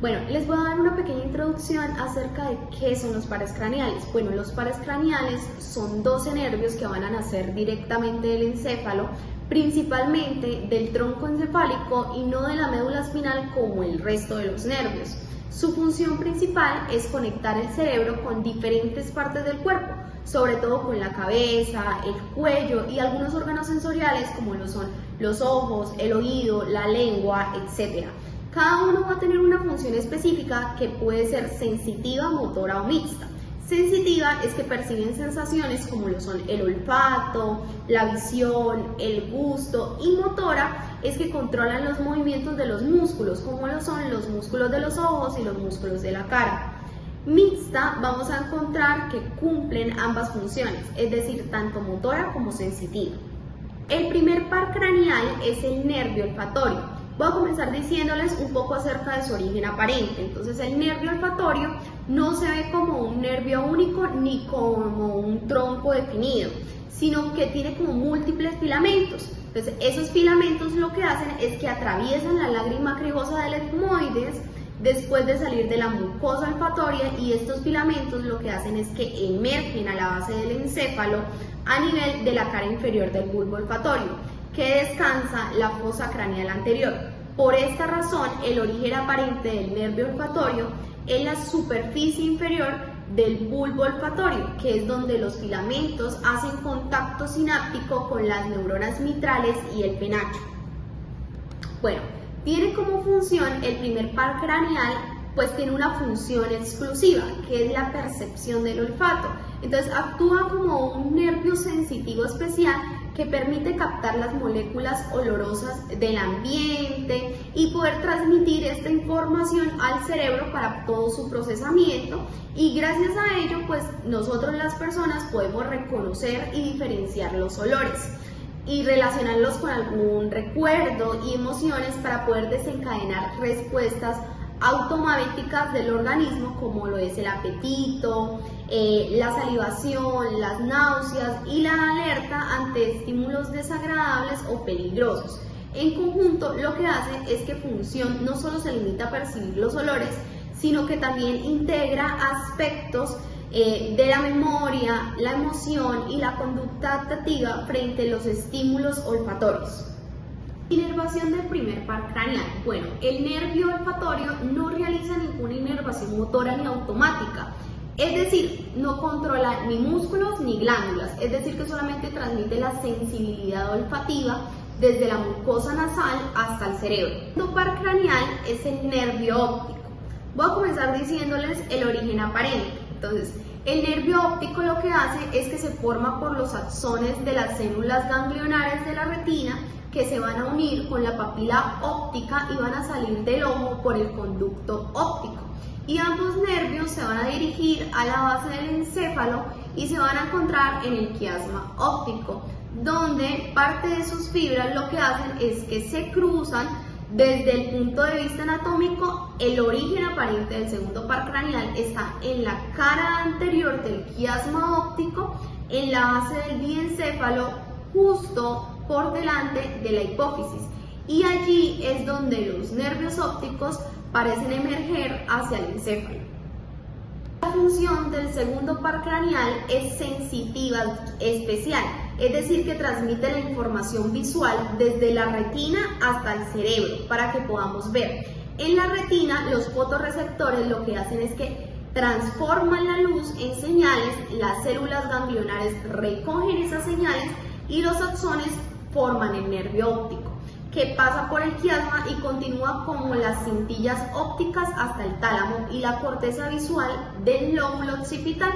Bueno, les voy a dar una pequeña introducción acerca de qué son los pares craneales. Bueno, los pares craneales son 12 nervios que van a nacer directamente del encéfalo, principalmente del tronco encefálico y no de la médula espinal como el resto de los nervios. Su función principal es conectar el cerebro con diferentes partes del cuerpo, sobre todo con la cabeza, el cuello y algunos órganos sensoriales como lo son los ojos, el oído, la lengua, etc. Cada uno va a tener una función específica que puede ser sensitiva, motora o mixta. Sensitiva es que perciben sensaciones como lo son el olfato, la visión, el gusto, y motora es que controlan los movimientos de los músculos como lo son los músculos de los ojos y los músculos de la cara. Mixta vamos a encontrar que cumplen ambas funciones, es decir, tanto motora como sensitiva. El primer par craneal es el nervio olfatorio. Voy a comenzar diciéndoles un poco acerca de su origen aparente. Entonces, el nervio olfatorio no se ve como un nervio único ni como un tronco definido, sino que tiene como múltiples filamentos. Entonces, esos filamentos lo que hacen es que atraviesan la lágrima cribosa del etmoides después de salir de la mucosa olfatoria, y estos filamentos lo que hacen es que emergen a la base del encéfalo a nivel de la cara inferior del bulbo olfatorio, que descansa la fosa craneal anterior. Por esta razón, el origen aparente del nervio olfatorio es la superficie inferior del bulbo olfatorio, que es donde los filamentos hacen contacto sináptico con las neuronas mitrales y el penacho. Bueno, tiene como función el primer par craneal, pues tiene una función exclusiva, que es la percepción del olfato. Entonces actúa como un nervio sensitivo especial que permite captar las moléculas olorosas del ambiente y poder transmitir esta información al cerebro para todo su procesamiento, y gracias a ello pues nosotros las personas podemos reconocer y diferenciar los olores y relacionarlos con algún recuerdo y emociones para poder desencadenar respuestas automáticas del organismo, como lo es el apetito, la salivación, las náuseas y la alerta ante estímulos desagradables o peligrosos. En conjunto, lo que hace es que función no solo se limita a percibir los olores, sino que también integra aspectos de la memoria, la emoción y la conducta adaptativa frente a los estímulos olfatorios. Inervación del primer par craneal. Bueno, el nervio olfatorio no realiza ninguna inervación motora ni automática, es decir, no controla ni músculos ni glándulas, es decir, que solamente transmite la sensibilidad olfativa desde la mucosa nasal hasta el cerebro. El segundo par craneal es el nervio óptico. Voy a comenzar diciéndoles el origen aparente. Entonces, el nervio óptico lo que hace es que se forma por los axones de las células ganglionares de la retina, que se van a unir con la papila óptica y van a salir del ojo por el conducto óptico. Y ambos nervios se van a dirigir a la base del encéfalo y se van a encontrar en el quiasma óptico, donde parte de sus fibras lo que hacen es que se cruzan. Desde el punto de vista anatómico, el origen aparente del segundo par craneal está en la cara anterior del quiasma óptico, en la base del diencéfalo, justo por delante de la hipófisis, y allí es donde los nervios ópticos parecen emerger hacia el encéfalo. La función del segundo par craneal es sensitiva especial, es decir, que transmite la información visual desde la retina hasta el cerebro para que podamos ver. En la retina, los fotorreceptores lo que hacen es que transforman la luz en señales, las células ganglionares recogen esas señales y los axones forman el nervio óptico, que pasa por el quiasma y continúa como las cintillas ópticas hasta el tálamo y la corteza visual del lóbulo occipital,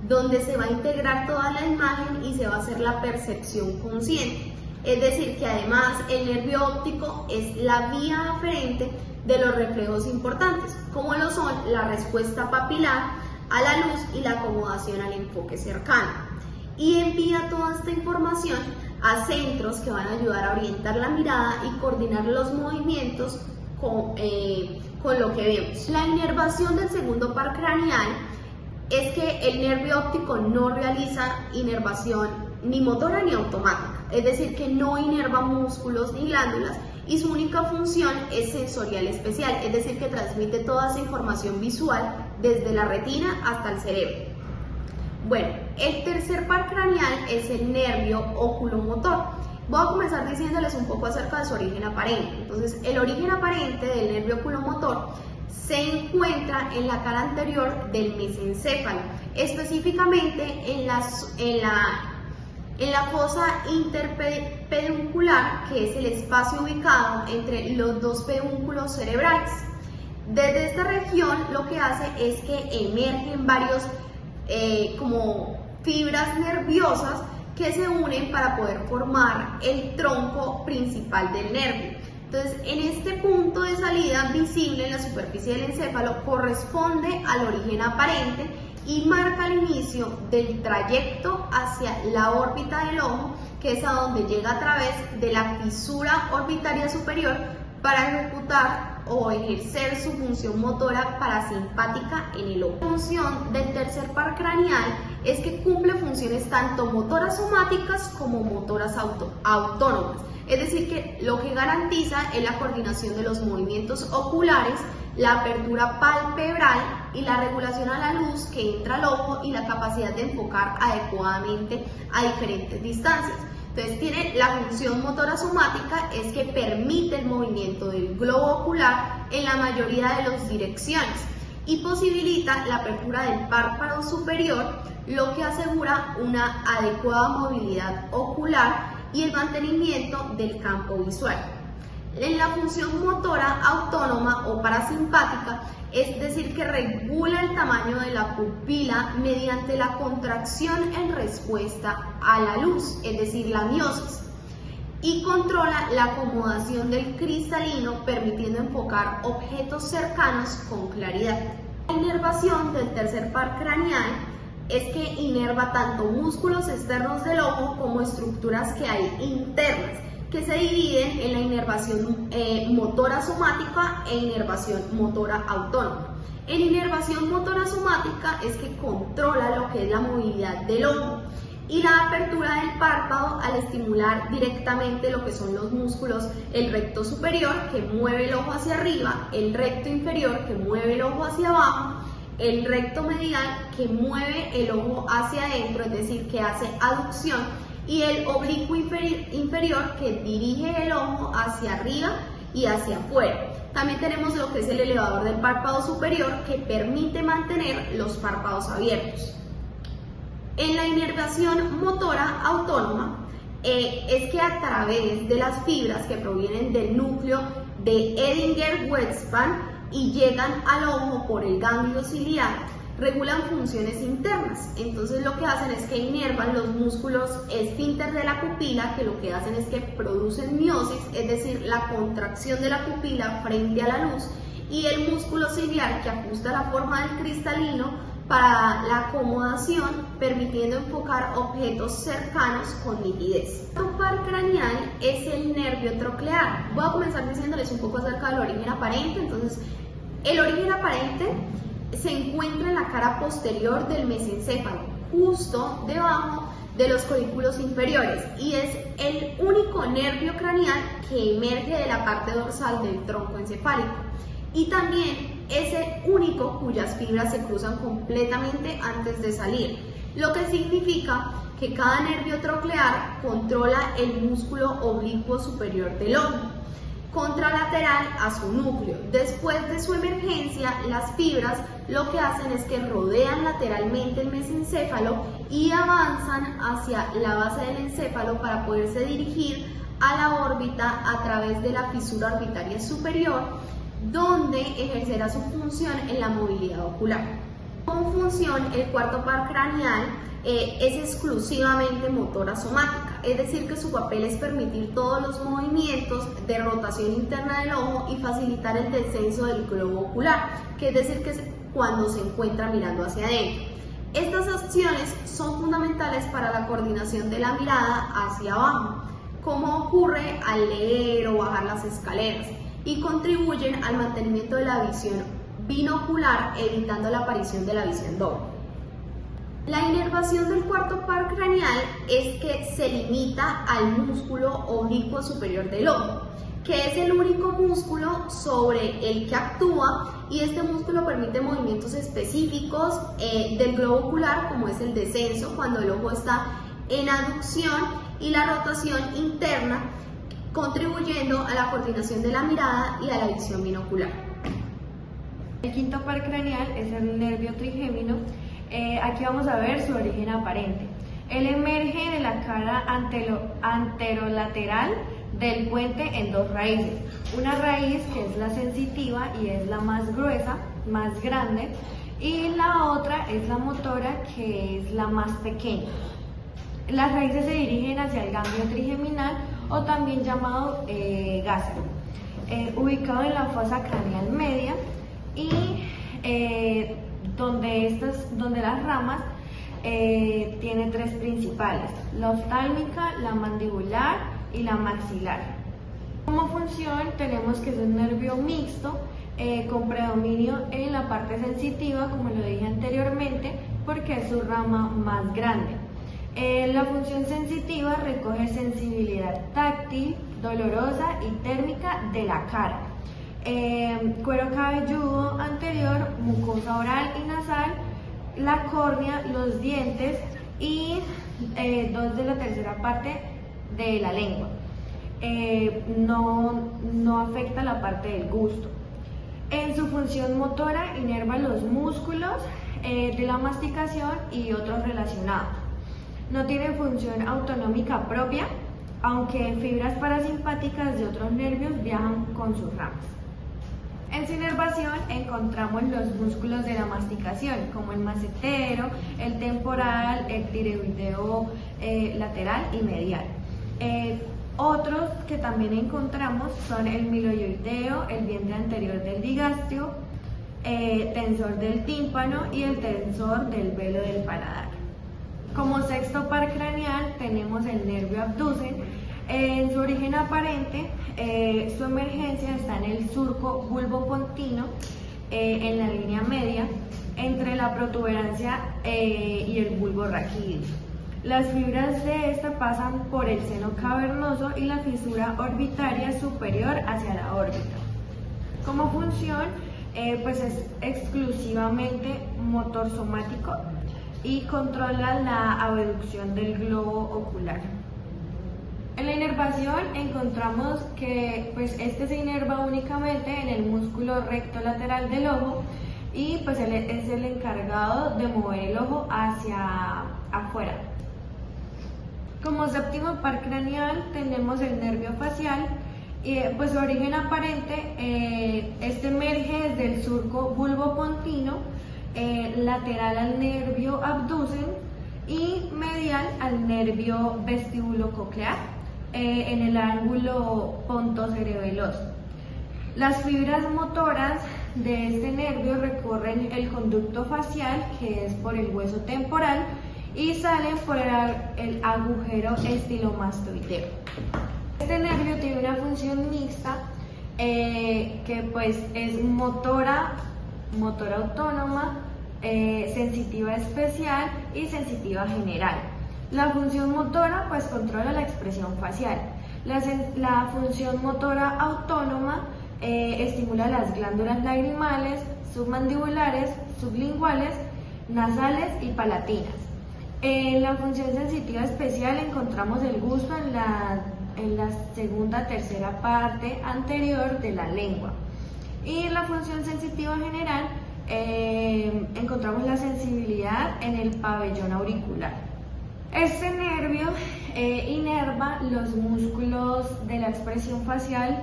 donde se va a integrar toda la imagen y se va a hacer la percepción consciente. Es decir, que además el nervio óptico es la vía aferente de los reflejos importantes, como lo son la respuesta papilar a la luz y la acomodación al enfoque cercano, y envía toda esta información a centros que van a ayudar a orientar la mirada y coordinar los movimientos con lo que vemos. La inervación del segundo par craneal es que el nervio óptico no realiza inervación ni motora ni automática, es decir, que no inerva músculos ni glándulas, y su única función es sensorial especial, es decir, que transmite toda esa información visual desde la retina hasta el cerebro. Bueno, el tercer par craneal es el nervio oculomotor. Voy a comenzar diciéndoles un poco acerca de su origen aparente. Entonces, el origen aparente del nervio oculomotor se encuentra en la cara anterior del mesencéfalo, específicamente en la fosa interpeduncular, que es el espacio ubicado entre los dos pedúnculos cerebrales. Desde esta región lo que hace es que emergen varios como fibras nerviosas que se unen para poder formar el tronco principal del nervio. Entonces, en este punto de salida visible en la superficie del encéfalo corresponde al origen aparente y marca el inicio del trayecto hacia la órbita del ojo, que es a donde llega a través de la fisura orbitaria superior para ejecutar o ejercer su función motora parasimpática en el ojo. La función del tercer par craneal es que cumple funciones tanto motoras somáticas como motoras autónomas. Es decir, que lo que garantiza es la coordinación de los movimientos oculares, la apertura palpebral y la regulación a la luz que entra al ojo y la capacidad de enfocar adecuadamente a diferentes distancias. Entonces tiene la función motora somática, es que permite el movimiento del globo ocular en la mayoría de las direcciones y posibilita la apertura del párpado superior, lo que asegura una adecuada movilidad ocular y el mantenimiento del campo visual. En la función motora autónoma o parasimpática, es decir, que regula el tamaño de la pupila mediante la contracción en respuesta a la luz, es decir, la miosis, y controla la acomodación del cristalino, permitiendo enfocar objetos cercanos con claridad. La inervación del tercer par craneal es que inerva tanto músculos externos del ojo como estructuras que hay internas, que se dividen en la inervación motora somática e inervación motora autónoma. En inervación motora somática es que controla lo que es la movilidad del ojo y la apertura del párpado al estimular directamente lo que son los músculos, el recto superior que mueve el ojo hacia arriba, el recto inferior que mueve el ojo hacia abajo, el recto medial que mueve el ojo hacia adentro, es decir, que hace aducción, y el oblicuo inferior que dirige el ojo hacia arriba y hacia afuera. También tenemos lo que es el elevador del párpado superior, que permite mantener los párpados abiertos. En la inervación motora autónoma es que a través de las fibras que provienen del núcleo de Edinger-Weisbach y llegan al ojo por el ganglio ciliar, regulan funciones internas. Entonces lo que hacen es que inervan los músculos esfínter de la pupila, que lo que hacen es que producen miosis, es decir, la contracción de la pupila frente a la luz, y el músculo ciliar que ajusta la forma del cristalino para la acomodación, permitiendo enfocar objetos cercanos con nitidez. El par craneal es el nervio troclear. Voy a comenzar diciéndoles un poco acerca del origen aparente. Entonces, el origen aparente se encuentra en la cara posterior del mesencéfalo, justo debajo de los colículos inferiores, y es el único nervio craneal que emerge de la parte dorsal del tronco encefálico, y también es el único cuyas fibras se cruzan completamente antes de salir, lo que significa que cada nervio troclear controla el músculo oblicuo superior del ojo, contralateral a su núcleo. Después de su emergencia, las fibras lo que hacen es que rodean lateralmente el mesencéfalo y avanzan hacia la base del encéfalo para poderse dirigir a la órbita a través de la fisura orbitaria superior, donde ejercerá su función en la movilidad ocular. Como función, el cuarto par craneal es exclusivamente motora somática, es decir, que su papel es permitir todos los movimientos de rotación interna del ojo y facilitar el descenso del globo ocular, que es decir, que es cuando se encuentra mirando hacia adentro. Estas acciones son fundamentales para la coordinación de la mirada hacia abajo, como ocurre al leer o bajar las escaleras, y contribuyen al mantenimiento de la visión binocular, evitando la aparición de la visión doble. La inervación del cuarto par craneal es que se limita al músculo oblicuo superior del ojo, que es el único músculo sobre el que actúa, y este músculo permite movimientos específicos del globo ocular, como es el descenso cuando el ojo está en aducción, y la rotación interna, contribuyendo a la coordinación de la mirada y a la visión binocular. El quinto par craneal es el nervio trigémino. Aquí vamos a ver su origen aparente. Él emerge de la cara anterolateral del puente en dos raíces. Una raíz que es la sensitiva y es la más gruesa, más grande, y la otra es la motora, que es la más pequeña. Las raíces se dirigen hacia el ganglio trigeminal, o también llamado gastro, ubicado en la fosa craneal media, y donde las ramas tiene tres principales: la oftálmica, la mandibular y la maxilar. Como función tenemos que es un nervio mixto con predominio en la parte sensitiva, como lo dije anteriormente, porque es su rama más grande. La función sensitiva recoge sensibilidad táctil, dolorosa y térmica de la cara, cuero cabelludo anterior, mucosa oral y nasal, la córnea, los dientes y 2 de la tercera parte de la lengua. No afecta la parte del gusto. En su función motora inerva los músculos de la masticación y otros relacionados. No tiene función autonómica propia, aunque fibras parasimpáticas de otros nervios viajan con sus ramas. En su inervación encontramos los músculos de la masticación, como el macetero, el temporal, el tireoideo lateral y medial. Otros que también encontramos son el miloioideo, el vientre anterior del digastrio, tensor del tímpano y el tensor del velo del paladar. Como sexto par craneal tenemos el nervio abducen. En su origen aparente, su emergencia está en el surco bulbopontino, en la línea media, entre la protuberancia y el bulbo raquídeo. Las fibras de esta pasan por el seno cavernoso y la fisura orbitaria superior hacia la órbita. Como función, pues es exclusivamente motor somático y controla la abducción del globo ocular. En la inervación encontramos que este se inerva únicamente en el músculo recto lateral del ojo, y pues él es el encargado de mover el ojo hacia afuera. Como séptimo par craneal tenemos el nervio facial, y pues su origen aparente, este emerge desde el surco bulbopontino, lateral al nervio abducen y medial al nervio vestibulococlear, en el ángulo pontocerebeloso. Las fibras motoras de este nervio recorren el conducto facial, que es por el hueso temporal, y salen por el agujero estilomastoideo. Este nervio tiene una función mixta, que pues es motora autónoma, sensitiva especial y sensitiva general. La función motora pues controla la expresión facial. La función motora autónoma estimula las glándulas lagrimales, submandibulares, sublinguales, nasales y palatinas. En la función sensitiva especial encontramos el gusto en la segunda tercera parte anterior de la lengua. Y en la función sensitiva general encontramos la sensibilidad en el pabellón auricular. Este nervio inerva los músculos de la expresión facial,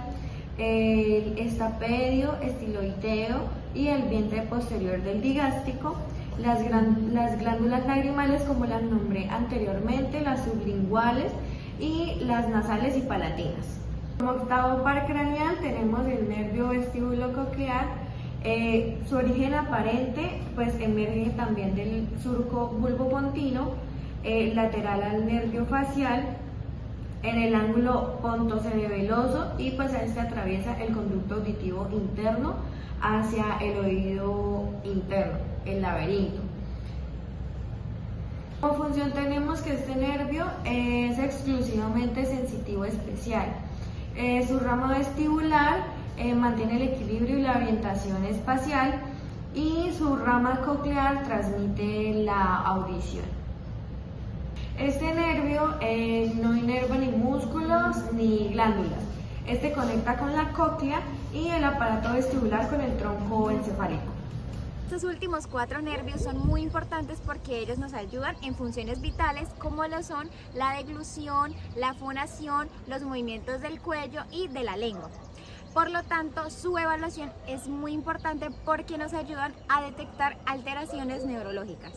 el estapedio, estiloideo y el vientre posterior del digástrico, las glándulas lagrimales, como las nombré anteriormente, las sublinguales y las nasales y palatinas. Como octavo par craneal tenemos el nervio vestibulococlear. Su origen aparente pues emerge también del surco bulbopontino, lateral al nervio facial, en el ángulo pontocerebeloso, y pues este atraviesa el conducto auditivo interno hacia el oído interno, el laberinto. Como función tenemos que este nervio es exclusivamente sensitivo especial. Su rama vestibular mantiene el equilibrio y la orientación espacial y su rama coclear transmite la audición. Este nervio no inerva ni músculos ni glándulas. Este conecta con la cóclea y el aparato vestibular con el tronco encefálico. Estos últimos 4 nervios son muy importantes porque ellos nos ayudan en funciones vitales como lo son la deglución, la fonación, los movimientos del cuello y de la lengua. Por lo tanto, su evaluación es muy importante porque nos ayudan a detectar alteraciones neurológicas.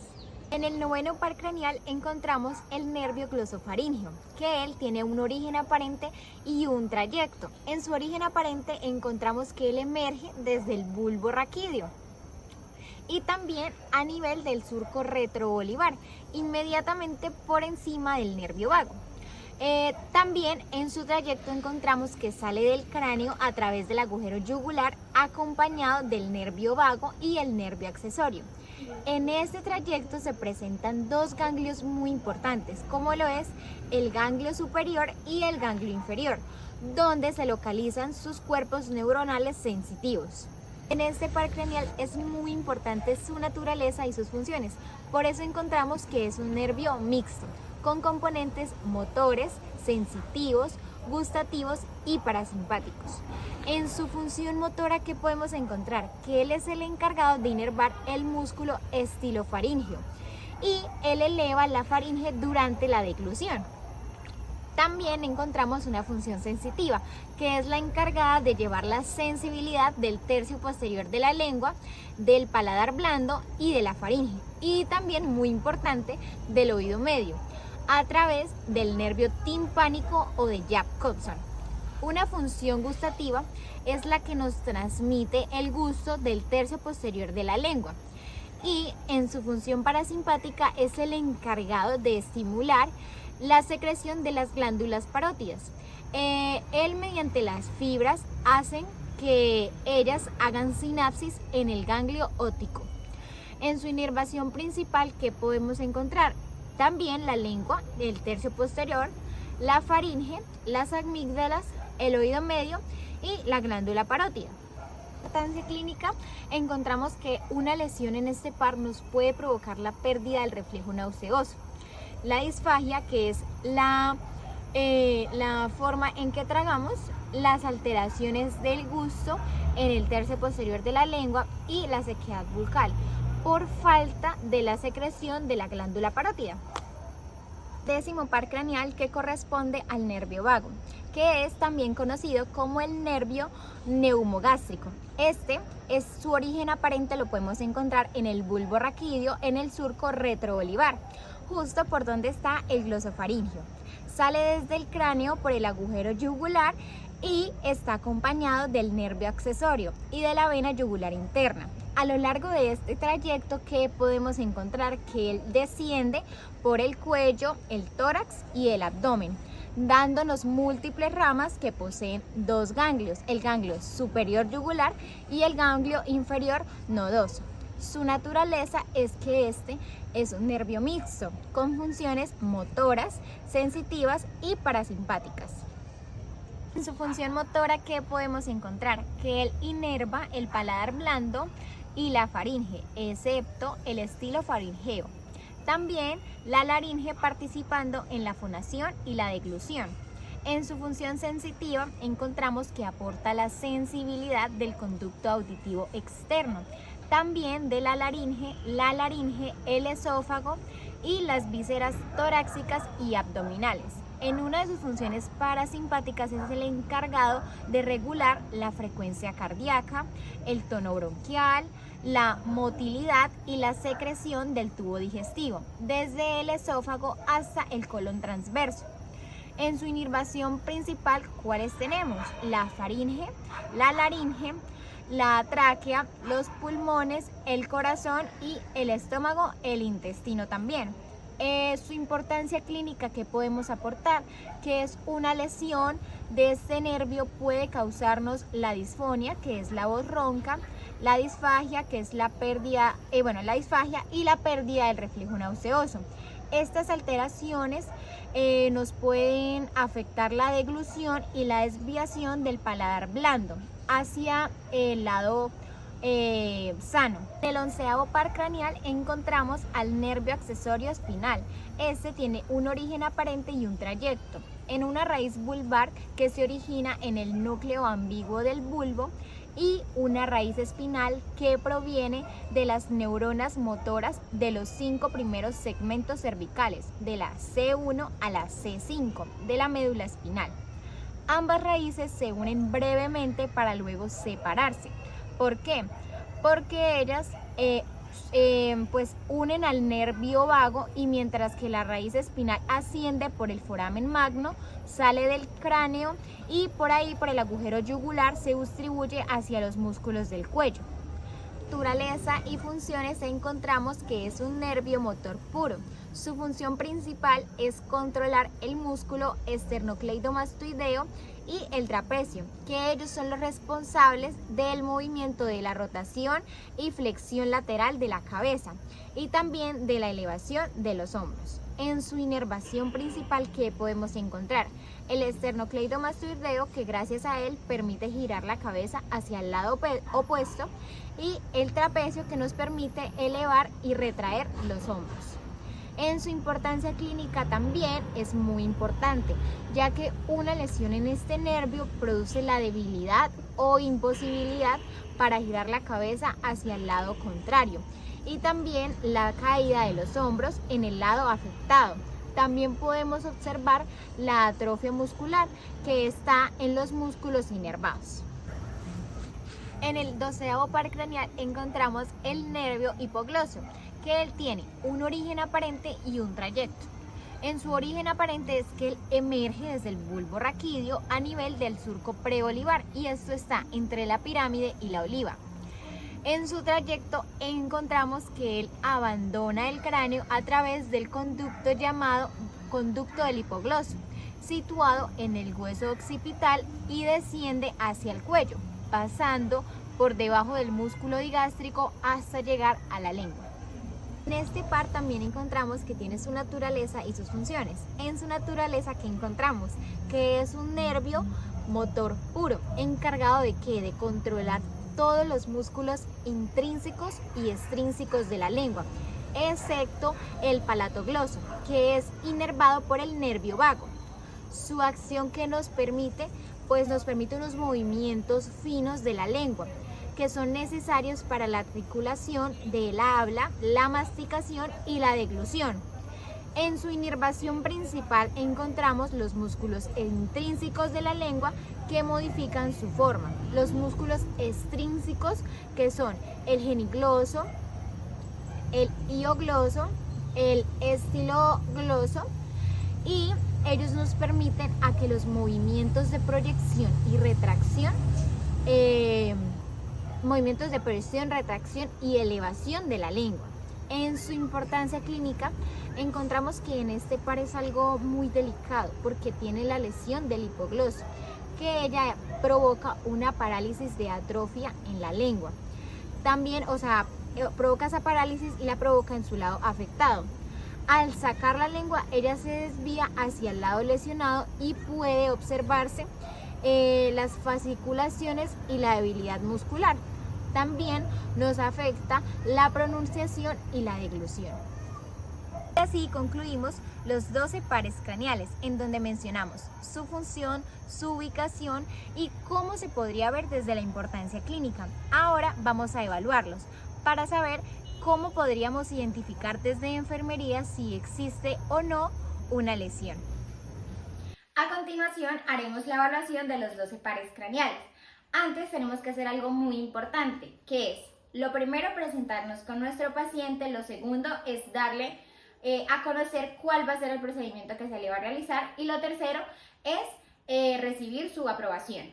En el noveno par craneal encontramos el nervio glosofaríngeo, que él tiene un origen aparente y un trayecto. En su origen aparente encontramos que él emerge desde el bulbo raquídeo y también a nivel del surco retrobolivar, inmediatamente por encima del nervio vago. También en su trayecto encontramos que sale del cráneo a través del agujero yugular acompañado del nervio vago y el nervio accesorio. En este trayecto se presentan 2 ganglios muy importantes, como lo es el ganglio superior y el ganglio inferior, donde se localizan sus cuerpos neuronales sensitivos. En este par craneal es muy importante su naturaleza y sus funciones, por eso encontramos que es un nervio mixto, con componentes motores, sensitivos, gustativos y parasimpáticos. En su función motora, ¿qué podemos encontrar? Que él es el encargado de inervar el músculo estilofaríngeo y él eleva la faringe durante la deglución. También encontramos una función sensitiva, que es la encargada de llevar la sensibilidad del tercio posterior de la lengua, del paladar blando y de la faringe, y también, muy importante, del oído medio, a través del nervio timpánico o de Jacobson. Una función gustativa es la que nos transmite el gusto del tercio posterior de la lengua, y en su función parasimpática es el encargado de estimular la secreción de las glándulas parótidas. Él, mediante las fibras, hacen que ellas hagan sinapsis en el ganglio óptico. En su inervación principal, ¿qué podemos encontrar? También la lengua, el tercio posterior, la faringe, las amígdalas, el oído medio y la glándula parótida. En importancia clínica, encontramos que una lesión en este par nos puede provocar la pérdida del reflejo nauseoso. La disfagia, que es la forma en que tragamos, las alteraciones del gusto en el tercio posterior de la lengua y la sequedad bucal por falta de la secreción de la glándula parótida. Décimo par craneal, que corresponde al nervio vago, que es también conocido como el nervio neumogástrico. Este es su origen aparente, lo podemos encontrar en el bulbo raquídeo, en el surco retrobolivar, justo por donde está el glosofaríngeo. Sale desde el cráneo por el agujero yugular y está acompañado del nervio accesorio y de la vena yugular interna. A lo largo de este trayecto, ¿qué podemos encontrar? Que él desciende por el cuello, el tórax y el abdomen, dándonos múltiples ramas que poseen 2 ganglios, el ganglio superior yugular y el ganglio inferior nodoso. Su naturaleza es que este es un nervio mixto con funciones motoras, sensitivas y parasimpáticas. En su función motora, ¿qué podemos encontrar? Que él inerva el paladar blando y la faringe, excepto el estilofaringeo. También la laringe, participando en la fonación y la deglución. En su función sensitiva encontramos que aporta la sensibilidad del conducto auditivo externo, también de la laringe, el esófago y las vísceras torácicas y abdominales. En una de sus funciones parasimpáticas es el encargado de regular la frecuencia cardíaca, el tono bronquial, la motilidad y la secreción del tubo digestivo, desde el esófago hasta el colon transverso. En su inervación principal, ¿cuáles tenemos? La faringe, la laringe, la tráquea, los pulmones, el corazón y el estómago, el intestino también. Su importancia clínica que podemos aportar, que es una lesión de este nervio puede causarnos la disfonia, que es la voz ronca, la disfagia, que es la pérdida, la disfagia y la pérdida del reflejo nauseoso. Estas alteraciones nos pueden afectar la deglución y la desviación del paladar blando hacia el lado sano. En el 11º par craneal encontramos al nervio accesorio espinal. Este tiene un origen aparente y un trayecto en una raíz bulbar que se origina en el núcleo ambiguo del bulbo y una raíz espinal que proviene de las neuronas motoras de los 5 primeros segmentos cervicales, de la C1 a la C5 de la médula espinal. Ambas raíces se unen brevemente para luego separarse. ¿Por qué? Porque ellas pues unen al nervio vago, y mientras que la raíz espinal asciende por el foramen magno, sale del cráneo y por ahí, por el agujero yugular, se distribuye hacia los músculos del cuello. Naturaleza y funciones encontramos que es un nervio motor puro. Su función principal es controlar el músculo esternocleidomastoideo y el trapecio, que ellos son los responsables del movimiento de la rotación y flexión lateral de la cabeza y también de la elevación de los hombros. En su inervación principal, ¿qué podemos encontrar? El esternocleidomastoideo, que gracias a él permite girar la cabeza hacia el lado opuesto, y el trapecio, que nos permite elevar y retraer los hombros. En su importancia clínica también es muy importante, ya que una lesión en este nervio produce la debilidad o imposibilidad para girar la cabeza hacia el lado contrario, y también la caída de los hombros en el lado afectado. También podemos observar la atrofia muscular, que está en los músculos inervados. En el 12º par craneal encontramos el nervio hipogloso, que él tiene un origen aparente y un trayecto. En su origen aparente es que él emerge desde el bulbo raquídeo a nivel del surco preolivar, y esto está entre la pirámide y la oliva. En su trayecto encontramos que él abandona el cráneo a través del conducto llamado conducto del hipogloso, situado en el hueso occipital, y desciende hacia el cuello, pasando por debajo del músculo digástrico hasta llegar a la lengua. En este par también encontramos que tiene su naturaleza y sus funciones. En su naturaleza, ¿qué encontramos? Que es un nervio motor puro, encargado de ¿qué? De controlar todos los músculos intrínsecos y extrínsecos de la lengua, excepto el palatogloso, que es inervado por el nervio vago. Su acción, que nos permite, pues nos permite unos movimientos finos de la lengua, que son necesarios para la articulación del habla, la masticación y la deglución. En su inervación principal encontramos los músculos intrínsecos de la lengua, que modifican su forma. Los músculos extrínsecos, que son el genigloso, el hiogloso, el estilogloso, y ellos nos permiten a que los movimientos de proyección y retracción, retracción y elevación de la lengua. En su importancia clínica encontramos que en este par es algo muy delicado, porque tiene la lesión del hipogloso, que ella provoca una parálisis de atrofia en la lengua. También, provoca esa parálisis y la provoca en su lado afectado. Al sacar la lengua, ella se desvía hacia el lado lesionado y puede observarse las fasciculaciones y la debilidad muscular. También nos afecta la pronunciación y la deglución. Así concluimos los 12 pares craneales, en donde mencionamos su función, su ubicación y cómo se podría ver desde la importancia clínica. Ahora vamos a evaluarlos para saber cómo podríamos identificar desde enfermería si existe o no una lesión. A continuación haremos la evaluación de los 12 pares craneales. Antes tenemos que hacer algo muy importante, que es, lo primero, presentarnos con nuestro paciente. Lo segundo es darle a conocer cuál va a ser el procedimiento que se le va a realizar, y lo tercero es recibir su aprobación.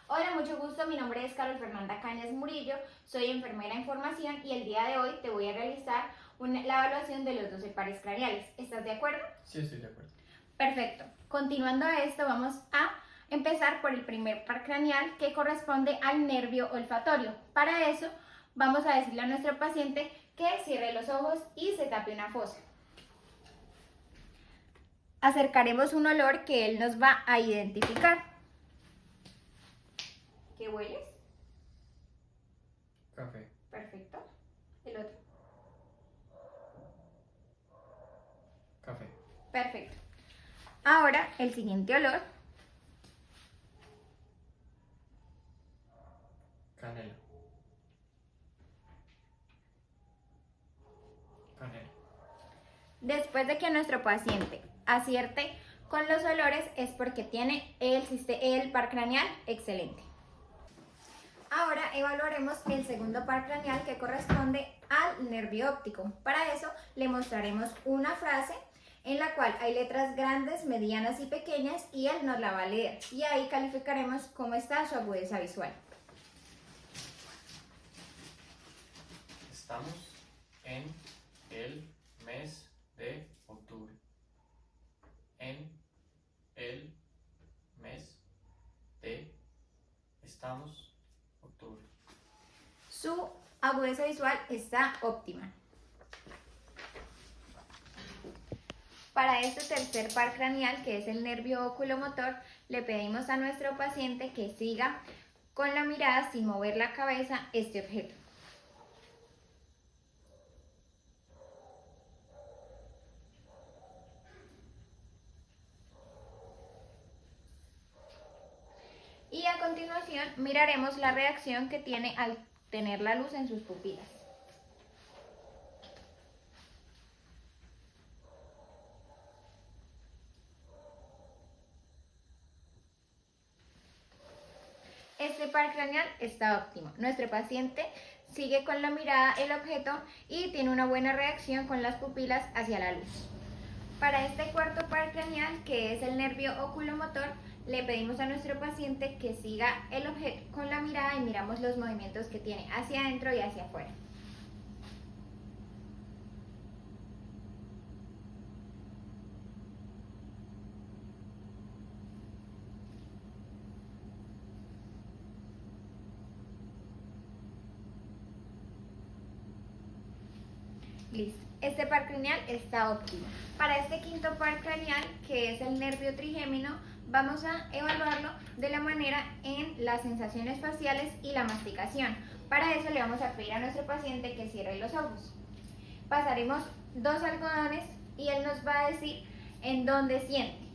Hola, mucho gusto, mi nombre es Carol Fernanda Cañas Murillo, soy enfermera en formación, y el día de hoy te voy a realizar la evaluación de los 12 pares craneales. ¿Estás de acuerdo? Sí, estoy de acuerdo. Perfecto. Continuando a esto, vamos a empezar por el primer par craneal, que corresponde al nervio olfatorio. Para eso vamos a decirle a nuestro paciente que cierre los ojos y se tape una fosa. acercaremos un olor que él nos va a identificar. ¿Qué hueles? Café. Perfecto. El otro. Café. Perfecto. Ahora el siguiente olor. Canela. Canela. Después de que nuestro paciente acierte con los olores es porque tiene el par craneal excelente. Ahora evaluaremos el segundo par craneal que corresponde al nervio óptico. Para eso le mostraremos una frase en la cual hay letras grandes, medianas y pequeñas y él nos la va a leer. Y ahí calificaremos cómo está su agudeza visual. Estamos en el mes de octubre. En el mes de estamos octubre. Su agudeza visual está óptima. Para este tercer par craneal, que es el nervio oculomotor, le pedimos a nuestro paciente que siga con la mirada sin mover la cabeza este objeto. Y a continuación miraremos la reacción que tiene al tener la luz en sus pupilas. Este par craneal está óptimo. Nuestro paciente sigue con la mirada el objeto y tiene una buena reacción con las pupilas hacia la luz. Para este cuarto par craneal, que es el nervio oculomotor, le pedimos a nuestro paciente que siga el objeto con la mirada y miramos los movimientos que tiene hacia adentro y hacia afuera. Listo. Este par craneal está óptimo. Para este quinto par craneal, que es el nervio trigémino, vamos a evaluarlo de la manera en las sensaciones faciales y la masticación. Para eso le vamos a pedir a nuestro paciente que cierre los ojos. Pasaremos 2 algodones y él nos va a decir en dónde siente.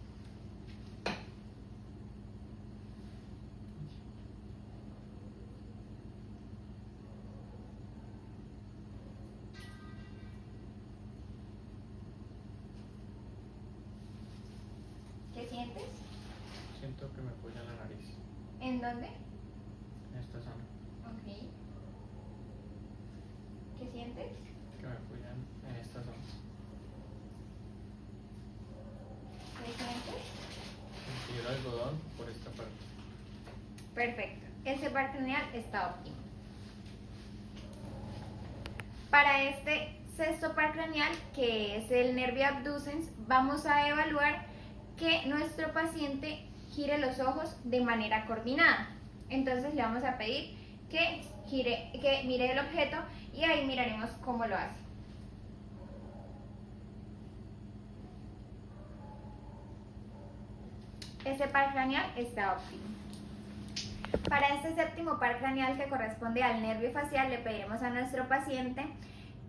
¿Qué sientes? Siento que me apoya la nariz. ¿En dónde? En esta zona. Ok. ¿Qué sientes? Que me apoyan en esta zona. ¿Qué sientes? Sentí el algodón por esta parte. Perfecto. Ese par craneal está óptimo. Para este sexto par craneal, que es el nervio abducens, vamos a evaluar que nuestro paciente gire los ojos de manera coordinada. Entonces le vamos a pedir que mire el objeto y ahí miraremos cómo lo hace. Este par craneal está óptimo. Para este séptimo par craneal, que corresponde al nervio facial, le pediremos a nuestro paciente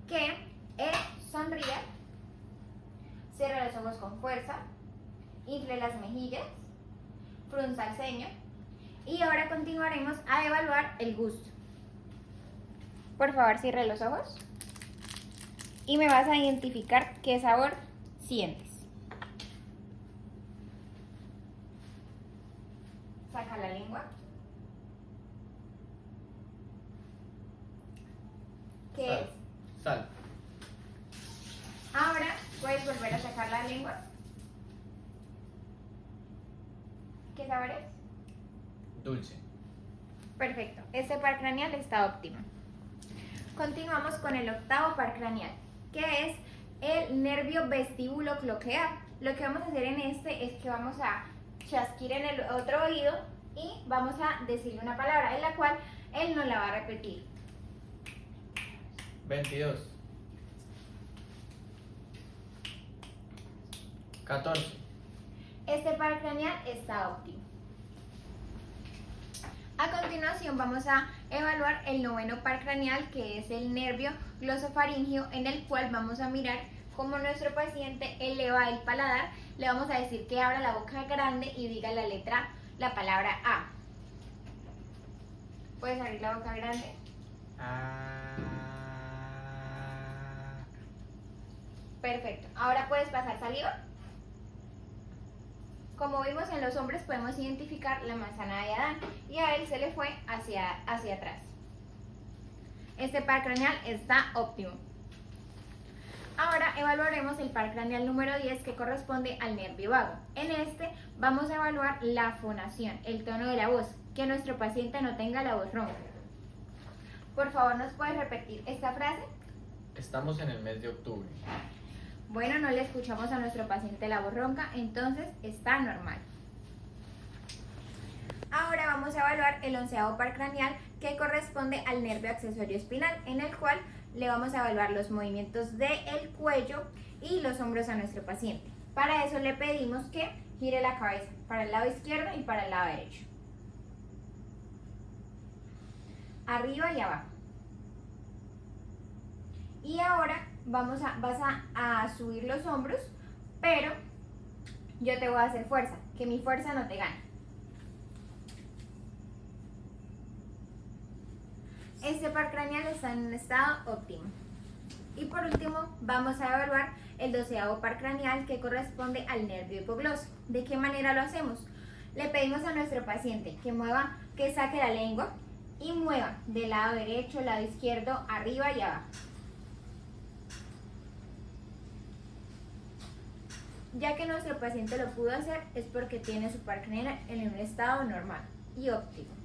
que sonría, cierre los ojos con fuerza, infle las mejillas, frunza el ceño y ahora continuaremos a evaluar el gusto. Por favor, cierre los ojos y me vas a identificar qué sabor sientes. Saca la lengua. ¿Qué Sal. es? Sal. Ahora puedes volver a sacar la lengua. ¿Qué sabor es? Dulce. Perfecto, este par craneal está óptimo. Continuamos con el octavo par craneal, que es el nervio vestíbulo cloquear. Lo que vamos a hacer en este es que vamos a chasquir en el otro oído y vamos a decirle una palabra en la cual él nos la va a repetir. 22. 14. Este par craneal está óptimo. A continuación vamos a evaluar el noveno par craneal, que es el nervio glosofaríngeo, en el cual vamos a mirar cómo nuestro paciente eleva el paladar. Le vamos a decir que abra la boca grande y diga la palabra A. ¿Puedes abrir la boca grande? Perfecto. Ahora puedes pasar saliva. Como vimos en los hombres, podemos identificar la manzana de Adán y a él se le fue hacia atrás. Este par craneal está óptimo. Ahora evaluaremos el par craneal número 10, que corresponde al nervio vago. En este vamos a evaluar la fonación, el tono de la voz, que nuestro paciente no tenga la voz ronca. Por favor, ¿nos puedes repetir esta frase? Estamos en el mes de octubre. Bueno, no le escuchamos a nuestro paciente la voz ronca, entonces está normal. Ahora vamos a evaluar el 11º par craneal, que corresponde al nervio accesorio espinal, en el cual le vamos a evaluar los movimientos del cuello y los hombros a nuestro paciente. Para eso le pedimos que gire la cabeza para el lado izquierdo y para el lado derecho. Arriba y abajo. Y ahora vas a subir los hombros, pero yo te voy a hacer fuerza, que mi fuerza no te gane. Este par craneal está en un estado óptimo. Y por último, vamos a evaluar el 12º par craneal, que corresponde al nervio hipogloso. ¿De qué manera lo hacemos? Le pedimos a nuestro paciente que saque la lengua y mueva del lado derecho, lado izquierdo, arriba y abajo. Ya que nuestro paciente lo pudo hacer, es porque tiene su par craneal en un estado normal y óptimo.